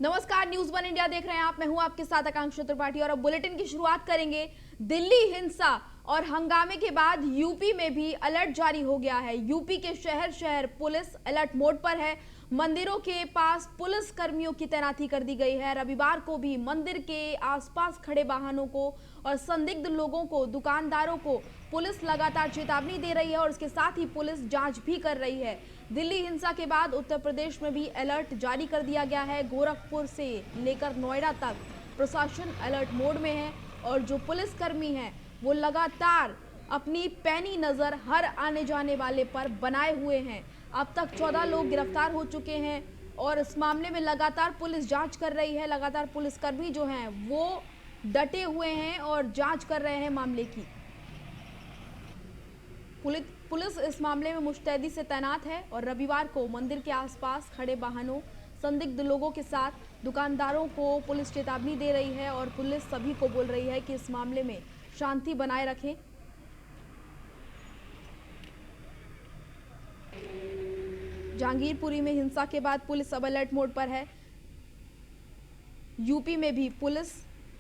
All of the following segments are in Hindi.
नमस्कार, न्यूज वन इंडिया देख रहे हैं आप। मैं हूं आपके साथ आकांक्षा त्रिपाठी और अब बुलेटिन की शुरुआत करेंगे। दिल्ली हिंसा और हंगामे के बाद यूपी में भी अलर्ट जारी हो गया है। यूपी के शहर शहर पुलिस अलर्ट मोड पर है। मंदिरों के पास पुलिस कर्मियों की तैनाती कर दी गई है। रविवार को भी मंदिर के आसपास खड़े वाहनों को और संदिग्ध लोगों को, दुकानदारों को पुलिस लगातार चेतावनी दे रही है और इसके साथ ही पुलिस जांच भी कर रही है। दिल्ली हिंसा के बाद उत्तर प्रदेश में भी अलर्ट जारी कर दिया गया है। गोरखपुर से लेकर नोएडा तक प्रशासन अलर्ट मोड में है और जो पुलिसकर्मी हैं वो लगातार अपनी पैनी नजर हर आने जाने वाले पर बनाए हुए हैं। अब तक 14 लोग गिरफ्तार हो चुके हैं और इस मामले में लगातार पुलिस जांच कर रही है। लगातार पुलिसकर्मी जो हैं वो डटे हुए हैं और जांच कर रहे हैं मामले की। पुलिस इस मामले में मुस्तैदी से तैनात है और रविवार को मंदिर के आसपास खड़े वाहनों, संदिग्ध लोगों के साथ दुकानदारों को पुलिस चेतावनी दे रही है और पुलिस सभी को बोल रही है कि इस मामले में शांति बनाए रखें। जहांगीरपुरी में हिंसा के बाद पुलिस अब अलर्ट मोड पर है। यूपी में भी पुलिस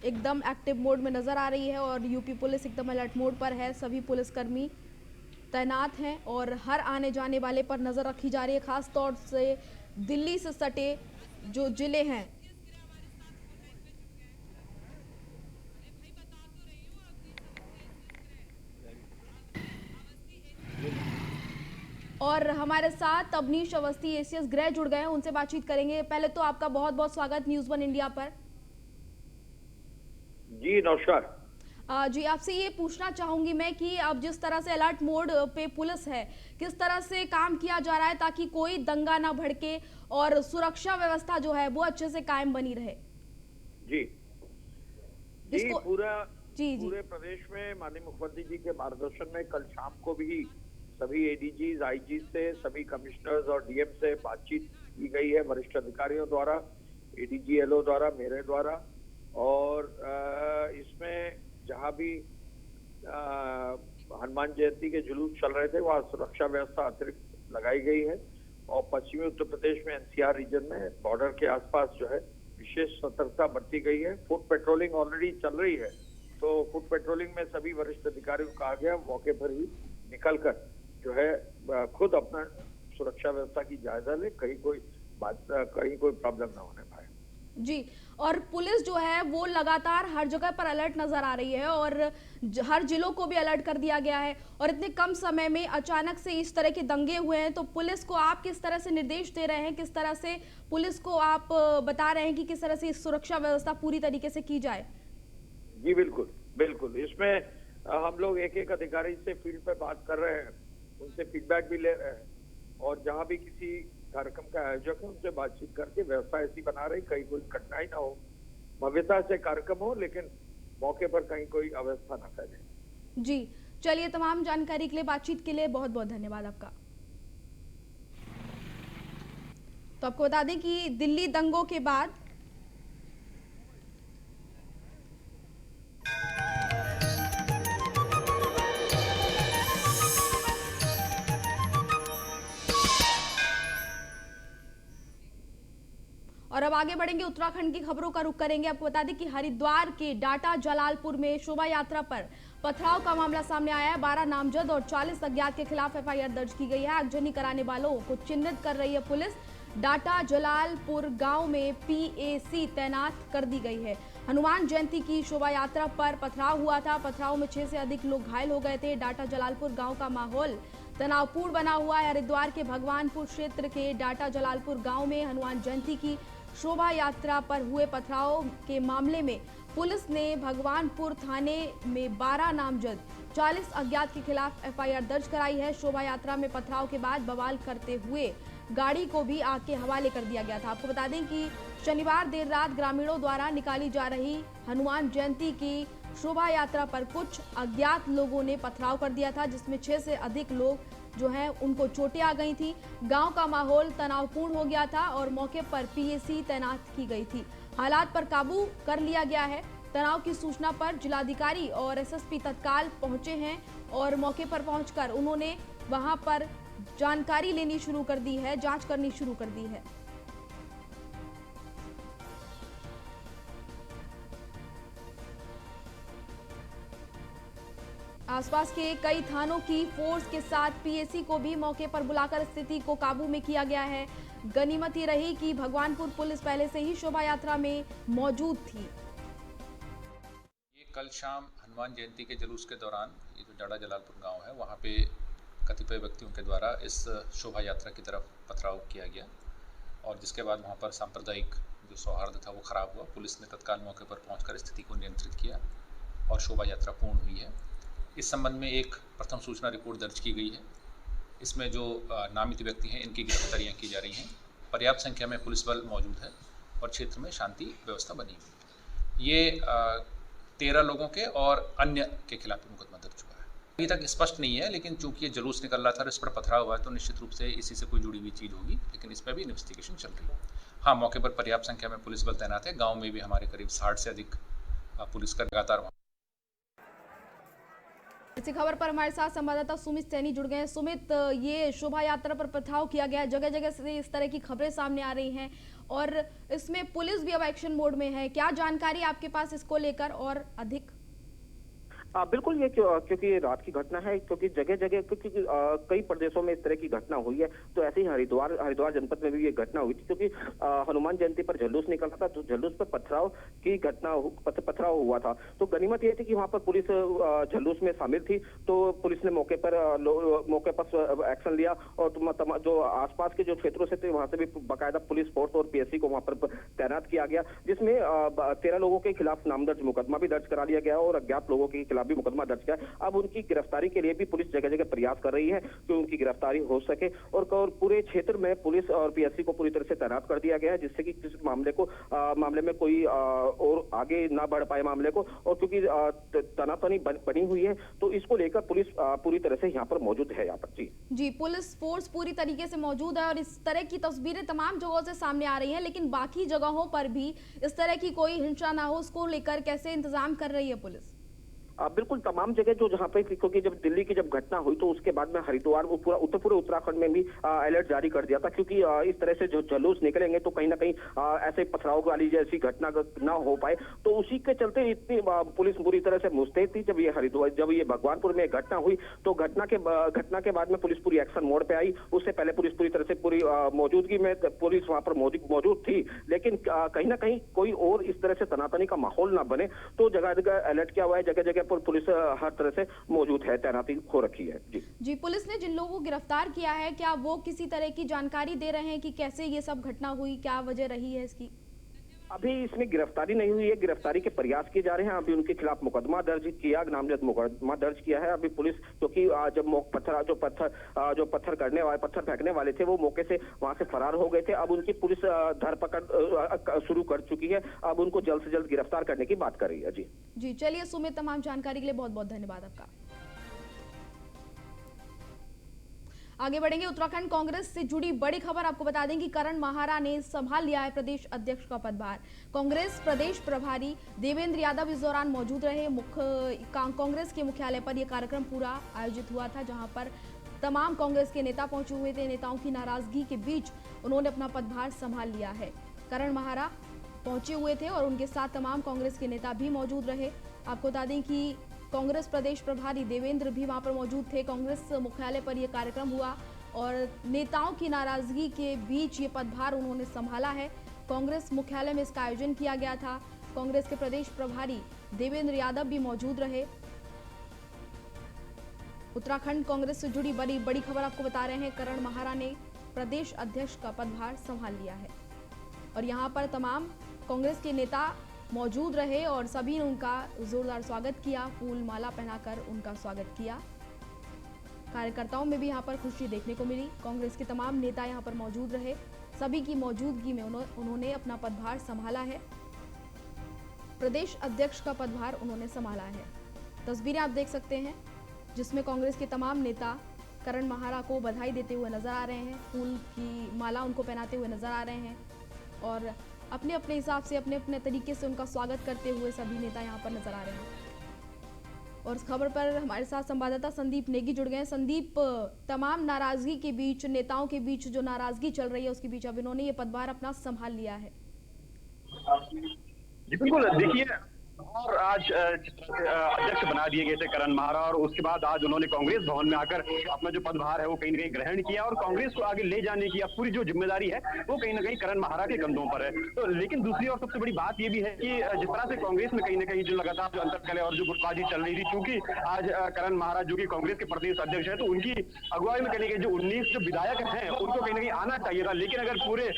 एकदम एक्टिव मोड में नजर आ रही है और यूपी पुलिस एकदम अलर्ट मोड पर है। सभी पुलिसकर्मी तैनात हैं और हर आने जाने वाले पर नजर रखी जा रही है। खास तौर से दिल्ली से सटे जो जिले हैं और हमारे साथ अवनीश अवस्थी एसीएस गृह जुड़ गए हैं, उनसे बातचीत करेंगे। पहले तो आपका बहुत बहुत स्वागत न्यूज वन इंडिया पर। जी नमस्कार। जी, आपसे ये पूछना चाहूंगी मैं कि अब जिस तरह से अलर्ट मोड पे पुलिस है, किस तरह से काम किया जा रहा है ताकि कोई दंगा ना भड़के और सुरक्षा व्यवस्था जो है वो अच्छे से कायम बनी रहे। जी पूरे प्रदेश में माननीय मुख्यमंत्री जी के मार्गदर्शन में कल शाम को भी सभी एडीजी, आईजी से, सभी कमिश्नर्स और डीएम से बातचीत की गई है वरिष्ठ अधिकारियों द्वारा, एडीजी एलओ द्वारा, मेरे द्वारा। और इसमें जहां भी हनुमान जयंती के जुलूस चल रहे थे वहां सुरक्षा व्यवस्था अतिरिक्त लगाई गई है और पश्चिमी उत्तर प्रदेश में एनसीआर रीजन में बॉर्डर के आसपास जो है विशेष सतर्कता बरती गई है। फुट पेट्रोलिंग ऑलरेडी चल रही है, तो फुट पेट्रोलिंग में सभी वरिष्ठ अधिकारियों को कहा गया मौके पर ही निकलकर जो है खुद अपना सुरक्षा व्यवस्था की जायजा ले, कहीं कोई प्रॉब्लम ना होने पाए। जी, और पुलिस जो है वो लगातार हर जगह पर अलर्ट नजर आ रही है और हर जिलों को भी अलर्ट कर दिया गया है और इतने कम समय में अचानक से इस तरह के दंगे हुए हैं, तो पुलिस को आप किस तरह से निर्देश दे रहे हैं, किस तरह से पुलिस को आप बता रहे हैं कि किस तरह से इस सुरक्षा व्यवस्था पूरी तरीके से की जाए? जी बिल्कुल बिल्कुल, इसमें हम लोग एक एक अधिकारी से फील्ड पे बात कर रहे हैं, उनसे फीडबैक भी ले रहे हैं और जहाँ भी किसी कार्यक्रम का आयोजक है उनसे बातचीत करके व्यवस्था ऐसी बना रही कहीं कोई कठिनाई ना हो, भव्यता से कार्यक्रम हो लेकिन मौके पर कहीं कोई अव्यवस्था ना फैले। जी चलिए, तमाम जानकारी के लिए, बातचीत के लिए बहुत बहुत धन्यवाद आपका। तो आपको बता दें कि दिल्ली दंगों के बाद और अब आगे बढ़ेंगे, उत्तराखंड की खबरों का रुख करेंगे। आपको बता दें कि हरिद्वार के डाटा जलालपुर में शोभा यात्रा पर पथराव का मामला सामने आया है। 12 नामजद और 40 अज्ञात के खिलाफ एफआईआर दर्ज की गई है। आगजनी कराने वालों को चिन्हित कर रही है पुलिस। डाटा जलालपुर गांव में पीएसी तैनात कर दी गई है। हनुमान जयंती की शोभा यात्रा पर पथराव हुआ था। पथराव में 6 से अधिक लोग घायल हो गए थे। डाटा जलालपुर गांव का माहौल तनावपूर्ण बना हुआ है। हरिद्वार के भगवानपुर क्षेत्र के डाटा जलालपुर गांव में हनुमान जयंती की शोभा यात्रा पर हुए पथराव के मामले में पुलिस ने भगवानपुर थाने में 12 नामजद 40 अज्ञात के खिलाफ एफआईआर दर्ज कराई है। शोभा यात्रा में पथराव के बाद बवाल करते हुए गाड़ी को भी आग के हवाले कर दिया गया था। आपको बता दें कि शनिवार देर रात ग्रामीणों द्वारा निकाली जा रही हनुमान जयंती की शोभा यात्रा पर कुछ अज्ञात लोगों ने पथराव कर दिया था, जिसमें 6 से अधिक लोग जो है उनको चोटें आ गई थी। गांव का माहौल तनावपूर्ण हो गया था और मौके पर पीएसी तैनात की गई थी। हालात पर काबू कर लिया गया है। तनाव की सूचना पर जिलाधिकारी और एसएसपी तत्काल पहुंचे हैं और मौके पर पहुंचकर उन्होंने वहां पर जानकारी लेनी शुरू कर दी है, जांच करनी शुरू कर दी है। आसपास के कई थानों की फोर्स के साथ पीएसी को भी मौके पर बुलाकर स्थिति को काबू में किया गया है। गनीमत ये रही कि भगवानपुर पुलिस पहले से ही शोभा यात्रा में मौजूद थी। ये कल शाम हनुमान जयंती के जुलूस के दौरान ये जो डाडा जलालपुर गांव है वहाँ पे कतिपय व्यक्तियों के द्वारा इस शोभा यात्रा की तरफ पथराव किया गया और जिसके बाद वहाँ पर सांप्रदायिक जो सौहार्द था वो खराब हुआ। पुलिस ने तत्काल मौके पर पहुंचकर स्थिति को नियंत्रित किया और शोभा यात्रा पूर्ण हुई है। इस संबंध में एक प्रथम सूचना रिपोर्ट दर्ज की गई है। इसमें जो नामित व्यक्ति हैं इनकी गिरफ्तारियां की जा रही हैं। पर्याप्त संख्या में पुलिस बल मौजूद है और क्षेत्र में शांति व्यवस्था बनी हुई है। ये 13 लोगों के और अन्य के खिलाफ मुकदमा दर्ज हुआ है। अभी तक स्पष्ट नहीं है, लेकिन चूंकि ये जुलूस निकल रहा था और इस पर पथराव हुआ है तो निश्चित रूप से इसी से कोई जुड़ी हुई चीज़ होगी, लेकिन इस पर भी इन्वेस्टिगेशन चल रही है। हाँ, मौके पर पर्याप्त संख्या में पुलिस बल तैनात है। गाँव में भी हमारे करीब 60 से अधिक पुलिस का लगातार। इसी खबर पर हमारे साथ संवाददाता सुमित सैनी जुड़ गए हैं। सुमित, ये शोभा यात्रा पर पथराव किया गया है, जगह जगह से इस तरह की खबरें सामने आ रही हैं और इसमें पुलिस भी अब एक्शन मोड में है। क्या जानकारी आपके पास इसको लेकर और अधिक? बिल्कुल, ये क्योंकि रात की घटना है, क्योंकि जगह जगह क्योंकि कई प्रदेशों में इस तरह की घटना हुई है, तो ऐसे ही हरिद्वार जनपद में भी ये घटना हुई थी। क्योंकि हनुमान जयंती पर जुलूस निकला था, तो जुलूस पर पथराव हुआ था। तो गनीमत ये थी कि वहां पर पुलिस जुलूस में शामिल थी, तो पुलिस ने मौके पर एक्शन लिया और जो आसपास के जो क्षेत्रों से थे वहां से भी बाकायदा पुलिस फोर्स और पीएससी को वहां पर तैनात किया गया, जिसमें 13 लोगों के खिलाफ नामदर्ज मुकदमा भी दर्ज करा लिया गया और अज्ञात लोगों के खिलाफ भी मुकदमा दर्ज किया। अब उनकी गिरफ्तारी के लिए भी पुलिस जगह जगह प्रयास कर रही है कि उनकी गिरफ्तारी हो सके और पूरे क्षेत्र में पुलिस और पीएससी को पूरी तरह से तैनात कर दिया गया है, जिससे कि इस मामले में कोई और आगे ना बढ़ पाए मामले को। और क्योंकि तनातनी बनी हुई है तो इसको लेकर पुलिस पूरी तरह से यहाँ पर मौजूद है। यहाँ पर जी पुलिस फोर्स पूरी तरीके से मौजूद है और इस तरह की तस्वीरें तमाम जगहों से सामने आ रही हैं, लेकिन बाकी जगहों पर भी इस तरह की कोई हिंसा ना हो, उसको लेकर कैसे इंतजाम कर रही है पुलिस? बिल्कुल, तमाम जगह जो जहाँ पे, क्योंकि जब दिल्ली की जब घटना हुई तो उसके बाद में हरिद्वार पूरे उत्तराखंड में भी अलर्ट जारी कर दिया था, क्योंकि इस तरह से जो जुलूस निकलेंगे तो कहीं ना कहीं ऐसे पथराव वाली जैसी घटना ना हो पाए। तो उसी के चलते इतनी पुलिस पूरी तरह से मुस्तैद थी। जब ये भगवानपुर में घटना हुई तो घटना के बाद में पुलिस पूरी एक्शन मोड पे आई। उससे पहले पुलिस पूरी तरह से पूरी मौजूदगी में पुलिस वहां पर मौजूद थी, लेकिन कहीं ना कहीं कोई और इस तरह से तनातनी का माहौल ना बने तो जगह जगह अलर्ट किया हुआ है। जगह जगह पर पुलिस हर तरह से मौजूद है, तैनाती हो रखी है। जी, पुलिस ने जिन लोगों को गिरफ्तार किया है, क्या वो किसी तरह की जानकारी दे रहे हैं कि कैसे ये सब घटना हुई, क्या वजह रही है इसकी? अभी इसमें गिरफ्तारी नहीं हुई है, गिरफ्तारी के प्रयास किए जा रहे हैं। अभी उनके खिलाफ मुकदमा दर्ज किया, नामजद मुकदमा दर्ज किया है। अभी पुलिस, क्योंकि जब पत्थर फेंकने वाले थे वो मौके से वहां से फरार हो गए थे, अब उनकी पुलिस धरपकड़ शुरू कर चुकी है। अब उनको जल्द से जल्द गिरफ्तार करने की बात कर रही है। जी, चलिए सुमित, तमाम जानकारी के लिए बहुत बहुत धन्यवाद आपका। आगे बढ़ेंगे। उत्तराखंड कांग्रेस से जुड़ी बड़ी खबर आपको बता दें कि करण माहारा ने संभाल लिया है प्रदेश अध्यक्ष का पदभार। कांग्रेस प्रदेश प्रभारी देवेंद्र यादव इस दौरान मौजूद रहे। कांग्रेस के मुख्यालय पर यह कार्यक्रम पूरा आयोजित हुआ था, जहां पर तमाम कांग्रेस के नेता पहुंचे हुए थे। नेताओं की नाराजगी के बीच उन्होंने अपना पदभार संभाल लिया है। करण माहारा पहुंचे हुए थे और उनके साथ तमाम कांग्रेस के नेता भी मौजूद रहे। आपको बता दें कि कांग्रेस प्रदेश प्रभारी देवेंद्र भी वहां पर मौजूद थे। कांग्रेस मुख्यालय पर यह कार्यक्रम हुआ और नेताओं की नाराजगी के बीच ये पदभार उन्होंने संभाला है। कांग्रेस मुख्यालय में इसका आयोजन किया गया था। कांग्रेस के प्रदेश प्रभारी देवेंद्र यादव भी मौजूद रहे। उत्तराखंड कांग्रेस से जुड़ी बड़ी खबर आपको बता रहे हैं। करण माहारा ने प्रदेश अध्यक्ष का पदभार संभाल लिया है और यहाँ पर तमाम कांग्रेस के नेता मौजूद रहे और सभी ने उनका जोरदार स्वागत किया। फूल माला पहनाकर उनका स्वागत किया। कार्यकर्ताओं में भी यहाँ पर खुशी देखने को मिली। कांग्रेस के तमाम नेता यहाँ पर मौजूद रहे। सभी की मौजूदगी में उन्होंने अपना पदभार संभाला है। प्रदेश अध्यक्ष का पदभार उन्होंने संभाला है। तस्वीरें आप देख सकते हैं जिसमें कांग्रेस के तमाम नेता करण माहारा को बधाई देते हुए नजर आ रहे हैं। फूल की माला उनको पहनाते हुए नजर आ रहे हैं और अपने अपने हिसाब से अपने अपने तरीके से उनका स्वागत करते हुए सभी नेता यहाँ पर नजर आ रहे हैं। और इस खबर पर हमारे साथ संवाददाता संदीप नेगी जुड़ गए हैं। संदीप, तमाम नाराजगी के बीच, नेताओं के बीच जो नाराजगी चल रही है उसके बीच अब इन्होंने ये पदभार अपना संभाल लिया है। बिल्कुल, देखिए और आज अध्यक्ष बना दिए गए थे करण महारा, और उसके बाद आज उन्होंने कांग्रेस भवन में आकर अपना जो पदभार है वो कहीं ना कहीं ग्रहण किया, और कांग्रेस को आगे ले जाने की अब पूरी जो जिम्मेदारी है वो कहीं ना कहीं करण महारा के कंधों पर है। तो लेकिन दूसरी और सबसे बड़ी बात ये भी है कि जिस तरह से कांग्रेस में कहीं ना कहीं जो लगातार जो अंतर्कलह और जो गुटबाजी चल रही थी, क्योंकि आज करण महारा जो कि कांग्रेस के प्रदेश अध्यक्ष है, तो उनकी अगुवाई में कहीं जो 19 जो विधायक हैं उनको कहीं ना कहीं आना चाहिए था। लेकिन अगर पूरे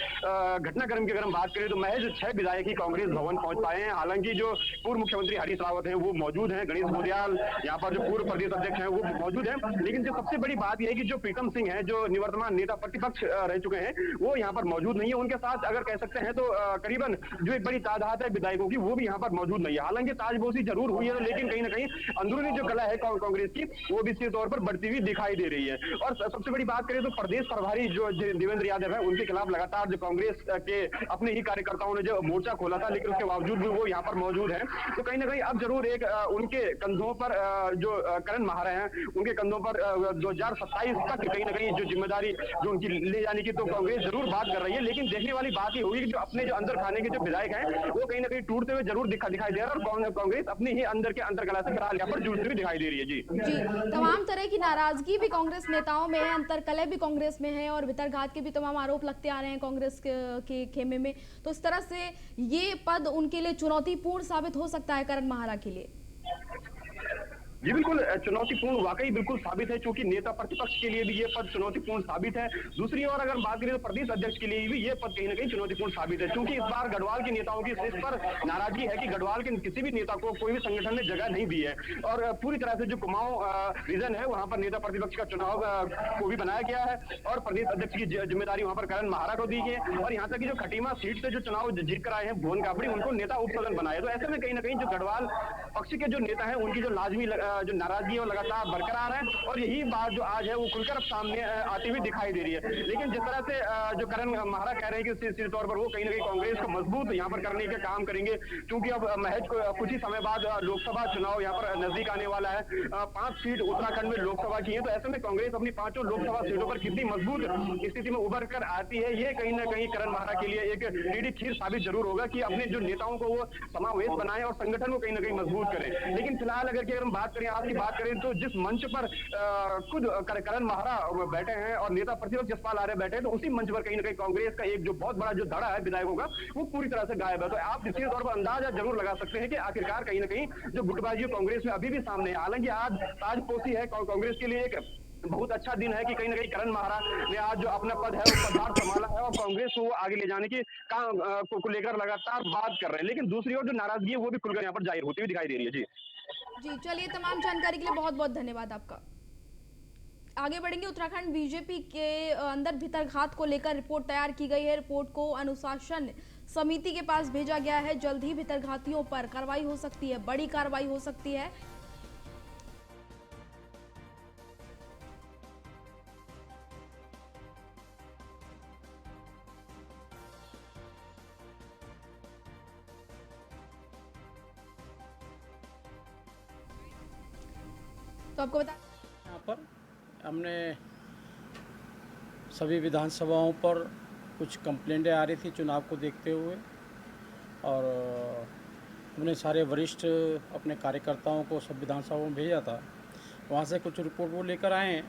घटनाक्रम की अगर हम बात करें तो महज 6 विधायक ही कांग्रेस भवन पहुंच पाए हैं। हालांकि जो पूर्व मुख्यमंत्री हरीश रावत हैं वो मौजूद हैं, गणेश गोदियाल यहाँ पर जो पूर्व प्रदेश अध्यक्ष हैं वो मौजूद हैं। लेकिन जो सबसे बड़ी बात यह है कि जो प्रीतम सिंह है, जो निवर्तमान नेता प्रतिपक्ष रह चुके हैं, वो यहाँ पर मौजूद नहीं है। उनके साथ अगर कह सकते हैं तो करीबन जो एक बड़ी तादाद है विधायकों की, वो भी यहाँ पर मौजूद नहीं है। हालांकि ताजपोशी जरूर हुई है, लेकिन कहीं ना कहीं अंदरूनी जो कला है कांग्रेस की वो भी सीधे तौर पर बढ़ती हुई दिखाई दे रही है। और सबसे बड़ी बात करें तो प्रदेश प्रभारी जो देवेंद्र यादव है, उनके खिलाफ लगातार जो कांग्रेस के अपने ही कार्यकर्ताओं ने जो मोर्चा खोला था, लेकिन उसके बावजूद भी वो यहाँ पर मौजूद है। तो कहीं ना कहीं अब जरूर एक उनके कंधों पर जो करण महारा हैं, उनके कंधों पर 2027 तक कहीं ना कहीं जो जिम्मेदारी जो उनकी ले जाने की तो कांग्रेस जरूर बात कर रही है। लेकिन देखने वाली बात ये होगी कि जो अपने जो अंदर खाने के जो विधायक हैं वो कहीं ना कहीं टूटते हुए जरूर दिखाई दे रहा है, और कांग्रेस अपने ही अंदर के अंतर्कलह से फिलहाल यहाँ पर जूझती हुई दिखाई दे रही है। जी तमाम तरह की नाराजगी भी कांग्रेस नेताओं में है, अंतर्कलह भी कांग्रेस में है, और भीतरघात के भी तमाम आरोप लगते आ रहे हैं कांग्रेस के खेमे में। तो इस तरह से ये पद उनके लिए चुनौतीपूर्ण साबित हो सकता है करण महारा के लिए। जी बिल्कुल चुनौतीपूर्ण वाकई बिल्कुल साबित है, क्योंकि नेता प्रतिपक्ष के लिए भी ये पद चुनौतीपूर्ण साबित है। दूसरी ओर अगर बात करें तो प्रदेश अध्यक्ष के लिए भी ये पद कहीं ना कहीं चुनौतीपूर्ण साबित है, क्योंकि इस बार गढ़वाल के नेताओं की इस पर नाराजगी है कि गढ़वाल के किसी भी नेता को कोई भी संगठन ने जगह नहीं दी है, और पूरी तरह से जो कुमाऊं रीजन है वहां पर नेता प्रतिपक्ष का चुनाव को भी बनाया गया है, और प्रदेश अध्यक्ष की जिम्मेदारी वहां पर करण महारा को दी गई है। और यहाँ तक कि जो खटीमा सीट से जो चुनाव जीत कर आए हैं भुवन कापड़ी, उनको नेता उपसदन बनाए। तो ऐसे में कहीं ना कहीं जो गढ़वाल पक्ष के जो नेता है उनकी जो लाजमी जो नाराजगी है लगातार बरकरार है, और यही बात जो आज है वो खुलकर अब सामने आती हुई दिखाई दे रही है। लेकिन जिस तरह से जो करण महारा कह रहे हैं कि सीधे तौर पर वो कहीं ना कहीं कांग्रेस को मजबूत यहाँ पर करने के काम करेंगे, क्योंकि अब महज कुछ ही समय बाद लोकसभा चुनाव यहाँ पर नजदीक आने वाला है। 5 सीट उत्तराखंड में लोकसभा की है, तो ऐसे में कांग्रेस अपनी 5 लोकसभा सीटों पर कितनी मजबूत स्थिति में उभर कर आती है, ये कहीं ना कहीं करण महारा के लिए एक रीढ़ी खीर साबित जरूर होगा कि अपने जो नेताओं को वो समावेश बनाए और संगठन को कहीं ना कहीं मजबूत करें। लेकिन फिलहाल अगर हम बात करें, आज की बात करें, तो जिस मंच पर खुद करण महारा बैठे हैं और नेता प्रतिपक्ष जसपाल आर्य बैठे हैं, तो उसी मंच पर कहीं ना कहीं कांग्रेस का एक जो बहुत बड़ा जो धड़ा है विधायकों का, वो पूरी तरह से गायब है। तो आप निश्चित तौर पर अंदाजा जरूर लगा सकते हैं कि आखिरकार कहीं ना कहीं जो गुटबाजी कांग्रेस में अभी भी सामने है। हालांकि आज ताजपोशी है कांग्रेस के लिए एक बहुत अच्छा दिन है कि कहीं ना कहीं करण महारा ने आज जो अपना पद है वो पदभार संभाला है, और कांग्रेस को आगे ले जाने की काम को लेकर लगातार बात कर रहे हैं। लेकिन दूसरी ओर जो नाराजगी है वो भी खुलकर यहाँ पर जाहिर होती हुई दिखाई दे रही है। जी चलिए, तमाम जानकारी के लिए बहुत बहुत धन्यवाद आपका। आगे बढ़ेंगे। उत्तराखंड बीजेपी के अंदर भीतरघात को लेकर रिपोर्ट तैयार की गई है। रिपोर्ट को अनुशासन समिति के पास भेजा गया है। जल्द ही भीतरघातियों पर कार्रवाई हो सकती है, बड़ी कार्रवाई हो सकती है। तो आपको बता, यहाँ पर हमने सभी विधानसभाओं पर कुछ कंप्लेंटें आ रही थी चुनाव को देखते हुए, और हमने सारे वरिष्ठ अपने कार्यकर्ताओं को सब विधानसभाओं में भेजा था। वहाँ से कुछ रिपोर्ट वो लेकर आए हैं।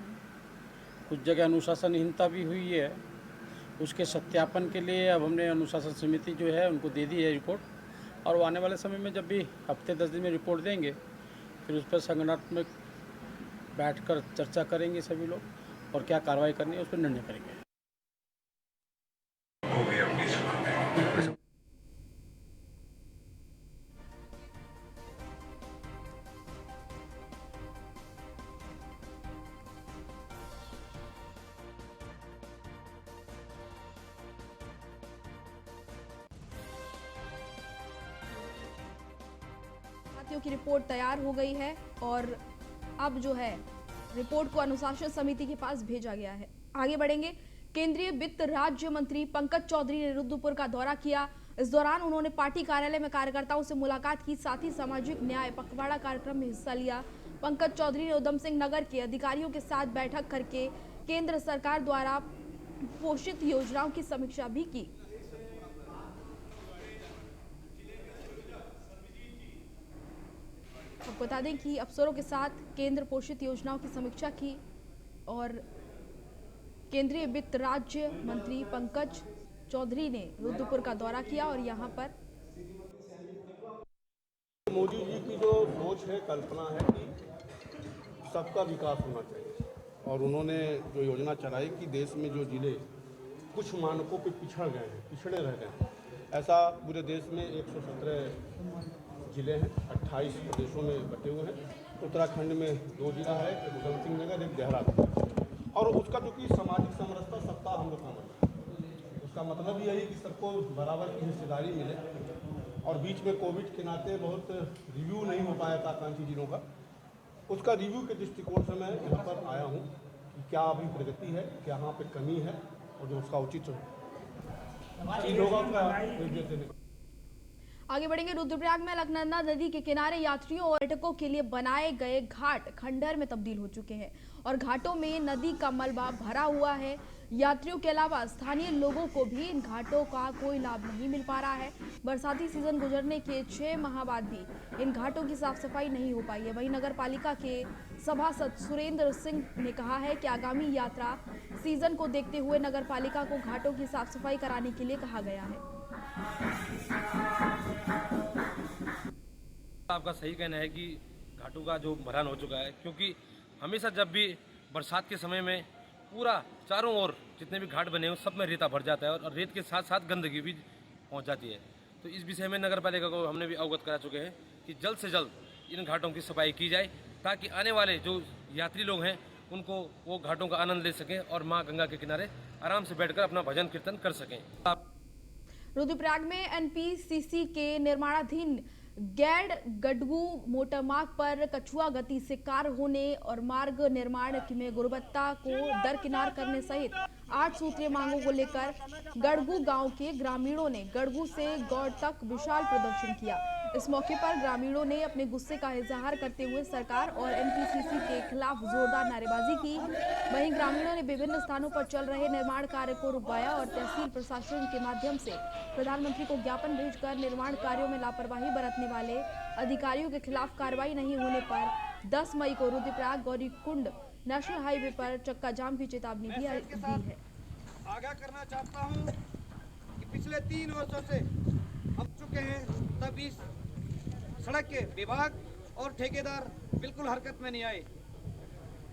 कुछ जगह अनुशासनहीनता भी हुई है, उसके सत्यापन के लिए अब हमने अनुशासन समिति जो है उनको दे दी है रिपोर्ट, और वो आने वाले समय में जब भी हफ्ते 10 दिन में रिपोर्ट देंगे, फिर उस पर संगठनात्मक बैठकर चर्चा करेंगे सभी लोग, और क्या कार्रवाई करनी है उस पर निर्णय करेंगे। की रिपोर्ट तैयार हो गई है, और अब जो है रिपोर्ट को अनुशासन समिति के पास भेजा गया है। आगे बढ़ेंगे। केंद्रीय वित्त राज्य मंत्री पंकज चौधरी ने रुद्रपुर का दौरा किया। इस दौरान उन्होंने पार्टी कार्यालय में कार्यकर्ताओं से मुलाकात की, साथ ही सामाजिक न्याय पखवाड़ा कार्यक्रम में हिस्सा लिया। पंकज चौधरी ने उधम सिंह नगर के अधिकारियों के साथ बैठक करके केंद्र सरकार द्वारा पोषित योजनाओं की समीक्षा भी की। आपको बता दें कि अफसरों के साथ केंद्र पोषित योजनाओं की समीक्षा की और केंद्रीय वित्त राज्य मंत्री पंकज चौधरी ने रुद्रपुर का दौरा किया और यहाँ पर मोदी जी की जो सोच है, कल्पना है कि सबका विकास होना चाहिए और उन्होंने जो योजना चलाई कि देश में जो जिले कुछ मानकों पे पिछड़े रह गए हैं, ऐसा पूरे देश में 117 जिले हैं, 28 प्रदेशों में बटे हुए हैं। उत्तराखंड में 2 जिला है, एक उधम सिंह नगर, एक देहरादून। और उसका जो कि सामाजिक समरसता सप्ताह हम लोग का मतलब, उसका मतलब यही कि सबको बराबर की हिस्सेदारी मिले। और बीच में कोविड के नाते बहुत रिव्यू नहीं हो पाया था आकांक्षी जिलों का, उसका रिव्यू के दृष्टिकोण से मैं यहाँ पर आया हूँ कि क्या अभी प्रगति है, क्या यहाँ पे कमी है और जो उसका उचित चीज होगा उसका निर्देश देने। आगे बढ़ेंगे। रुद्रप्रयाग में अलकनंदा नदी के किनारे यात्रियों और पर्यटकों के लिए बनाए गए घाट खंडहर में तब्दील हो चुके हैं और घाटों में नदी का मलबा भरा हुआ है। यात्रियों के अलावा स्थानीय लोगों को भी इन घाटों का कोई लाभ नहीं मिल पा रहा है। बरसाती सीजन गुजरने के 6 माह बाद भी इन घाटों की साफ सफाई नहीं हो पाई है। वहीं नगर पालिका के सभासद सुरेंद्र सिंह ने कहा है कि आगामी यात्रा सीजन को देखते हुए नगर पालिका को घाटों की साफ सफाई कराने के लिए कहा गया है। आपका सही कहना है कि घाटों का जो भरान हो चुका है, क्योंकि हमेशा जब भी बरसात के समय में पूरा चारों ओर जितने भी घाट बने हैं सब में रेता भर जाता है और रेत के साथ साथ गंदगी भी पहुंच जाती है। तो इस विषय में नगर पालिका को हमने भी अवगत करा चुके हैं कि जल्द से जल्द इन घाटों की सफाई की जाए ताकि आने वाले जो यात्री लोग हैं उनको वो घाटों का आनंद ले सकें और माँ गंगा के किनारे आराम से बैठकर अपना भजन कीर्तन कर सकें। रुद्रप्रयाग में एनपीसीसी के निर्माणाधीन गैड गडगू मोटर मार्ग पर कछुआ गति से कार्य होने और मार्ग निर्माण में गुणवत्ता को दरकिनार करने सहित 8 सूत्रीय मांगों को लेकर गड़गू गांव के ग्रामीणों ने गड़गू से गौड़ तक विशाल प्रदर्शन किया। इस मौके पर ग्रामीणों ने अपने गुस्से का इजहार करते हुए सरकार और एनपीसीसी के खिलाफ जोरदार नारेबाजी की। वहीं ग्रामीणों ने विभिन्न स्थानों पर चल रहे निर्माण कार्य को रुकवाया और तहसील प्रशासन के माध्यम से प्रधानमंत्री को ज्ञापन भेजकर निर्माण कार्यों में लापरवाही बरतने वाले अधिकारियों के खिलाफ कार्रवाई नहीं होने पर 10 मई को रुद्रप्रयाग गौरीकुंड नेशनल हाईवे पर चक्का जाम की चेतावनी भी दी है। आगाह करना चाहता हूं कि पिछले 3 वर्षों से हम चुके हैं, तब इस सड़क के विभाग और ठेकेदार बिल्कुल हरकत में नहीं आए।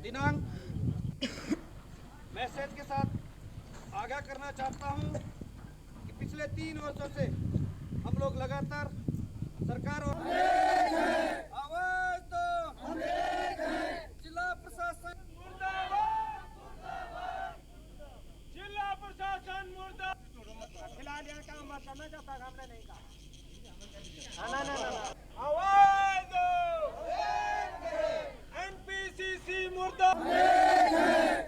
दिनांक मैसेज के साथ आगाह करना चाहता हूं कि पिछले 3 वर्षों से हम लोग लगातार सरकार और आवाज दो, जिला प्रशासन जिला प्रशासन मुर्दाबाद। फिलहाल यहाँ काम करना चाहता है, हमने नहीं कहा। आवाज दो, एनपीसीसी मुर्दाबाद।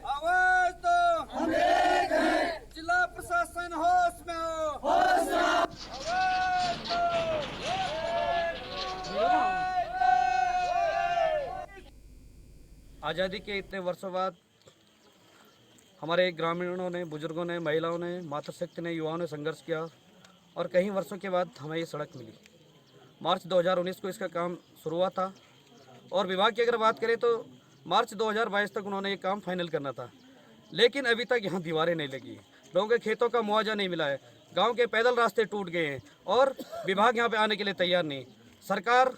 आवाज दो, जिला प्रशासन होश में हो। आवाज दो। आज़ादी के इतने वर्षों बाद हमारे ग्रामीणों ने, बुजुर्गों ने, महिलाओं ने, मातृशक्ति ने, युवाओं ने संघर्ष किया और कई वर्षों के बाद हमें ये सड़क मिली। मार्च 2019 को इसका काम शुरू हुआ था और विभाग की अगर बात करें तो मार्च 2022 तक उन्होंने ये काम फाइनल करना था, लेकिन अभी तक यहाँ दीवारें नहीं लगी, लोगों के खेतों का मुआवजा नहीं मिला है, गांव के पैदल रास्ते टूट गए हैं और विभाग यहाँ पे आने के लिए तैयार नहीं। सरकार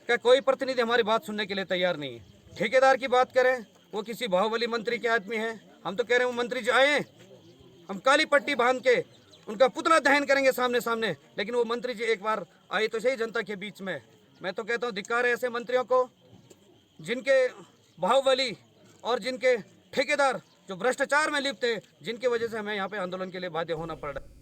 का कोई प्रतिनिधि हमारी बात सुनने के लिए तैयार नहीं। ठेकेदार की बात करें, वो किसी बाहुबली मंत्री के आदमी हैं। हम तो कह रहे हैं वो मंत्री जी आए, हम काली पट्टी बांध के उनका पुतला दहन करेंगे सामने सामने, लेकिन वो मंत्री जी एक बार आए तो सही जनता के बीच में। मैं तो कहता हूँ धिक्कार है ऐसे मंत्रियों को जिनके बाहुबली और जिनके ठेकेदार जो भ्रष्टाचार में लिप्त है, जिनकी वजह से हमें यहाँ पे आंदोलन के लिए बाध्य होना पड़ रहा है।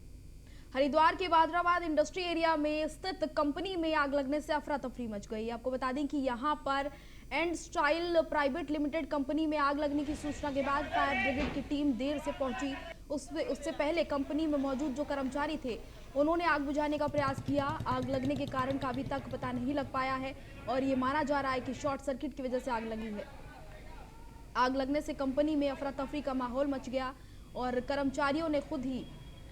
हरिद्वार के बादराबाद इंडस्ट्री एरिया में स्थित कंपनी में आग लगने से अफरा तफरी मच गई। आपको बता दें कि यहां पर and style private limited company में आग लगने की सूचना के बाद फायर ब्रिगेड की टीम देर से पहुंची। उससे पहले कंपनी में मौजूद जो कर्मचारी थे उन्होंने आग बुझाने का प्रयास किया। आग लगने के कारण का अभी तक पता नहीं लग पाया है और ये माना जा रहा है कि शॉर्ट सर्किट की वजह से आग लगी है। आग लगने से कंपनी में अफरा तफरी का माहौल मच गया और कर्मचारियों ने खुद ही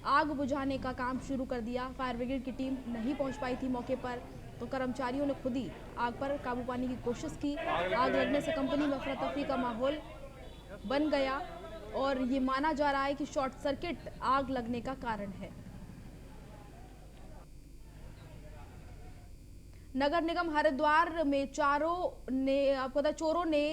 आग बुझाने का काम शुरू कर दिया। फायर ब्रिगेड की टीम नहीं पहुंच पाई थी मौके पर। तो कर्मचारियों ने खुद ही आग पर काबू पाने की कोशिश की। आग लगने से कंपनी में अफरा तफरी का माहौल बन गया और ये माना जा रहा है कि शॉर्ट सर्किट आग लगने का कारण है। नगर निगम हरिद्वार में चोरों ने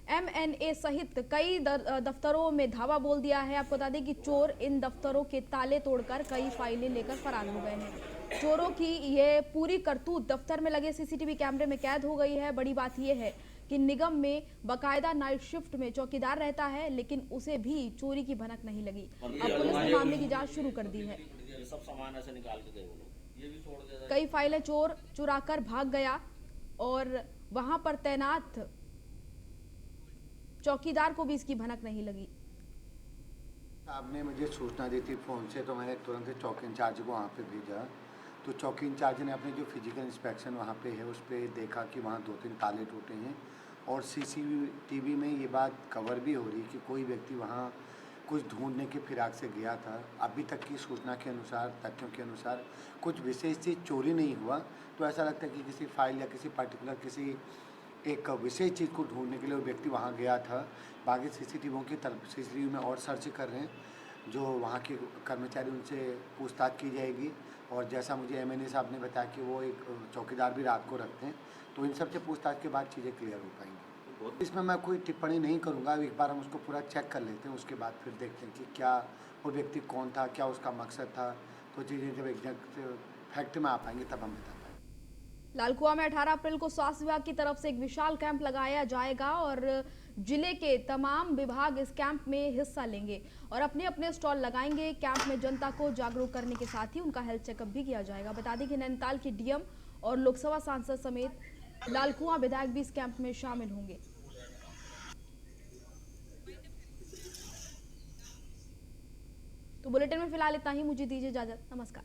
MNA सहित कई दफ्तरों में धावा बोल दिया है। आपको बता दें कि चोर इन दफ्तरों के ताले तोड़कर कई फाइलें लेकर फरार हो गए हैं। चोरों की ये पूरी करतूत दफ्तर में लगे CCTV कैमरे में कैद हो गई है। बड़ी बात यह है कि निगम में बकायदा नाइट शिफ्ट में चौकीदार रहता है, लेकिन उसे भी चोरी की भनक नहीं लगी। अब पुलिस ने मामले की जांच शुरू कर दी है। सब सामान ऐसे निकाल के गए वो लोग, ये भी छोड़ दिया। कई फाइलें चोर चुराकर भाग गया और वहां पर तैनात चौकीदार को भी इसकी भनक नहीं लगी। आपने मुझे सूचना दी थी फ़ोन से, तो मैंने तुरंत चौकी इंचार्ज को वहाँ पे भेजा। तो चौकी इंचार्ज ने अपने जो फिजिकल इंस्पेक्शन वहाँ पे है उस पर देखा कि वहाँ 2-3 ताले टूटे हैं और CCTV में ये बात कवर भी हो रही कि कोई व्यक्ति वहाँ कुछ ढूंढने के फिराक से गया था। अभी तक की सूचना के अनुसार, तथ्यों के अनुसार कुछ विशेष चीज़ चोरी नहीं हुआ। तो ऐसा लगता है कि किसी फाइल या किसी पर्टिकुलर किसी एक विशेष चीज़ को ढूंढने के लिए वो व्यक्ति वहाँ गया था। बाकी CCTV में और सर्च कर रहे हैं। जो वहाँ के कर्मचारी, उनसे पूछताछ की जाएगी। और जैसा मुझे MNA साहब ने बताया कि वो एक चौकीदार भी रात को रखते हैं, तो इन सब से पूछताछ के बाद चीज़ें क्लियर हो पाएंगी। इसमें मैं कोई टिप्पणी नहीं करूँगा। एक बार हम उसको पूरा चेक कर लेते हैं, उसके बाद फिर देखते हैं कि क्या वो व्यक्ति कौन था, क्या उसका मकसद था। तो चीज़ें जब एग्जैक्ट फैक्ट में आ पाएंगे तब हम बता पाएंगे। लालकुआ में 18 अप्रैल को स्वास्थ्य विभाग की तरफ से एक विशाल कैंप लगाया जाएगा और जिले के तमाम विभाग इस कैंप में हिस्सा लेंगे और अपने अपने स्टॉल लगाएंगे। कैंप में जनता को जागरूक करने के साथ ही उनका हेल्थ चेकअप भी किया जाएगा। बता दें कि नैनीताल के DM और लोकसभा सांसद समेत लालकुआ विधायक भी इस कैंप में शामिल होंगे। तो बुलेटिन में फिलहाल इतना ही। मुझे दीजिए इजाजत। नमस्कार।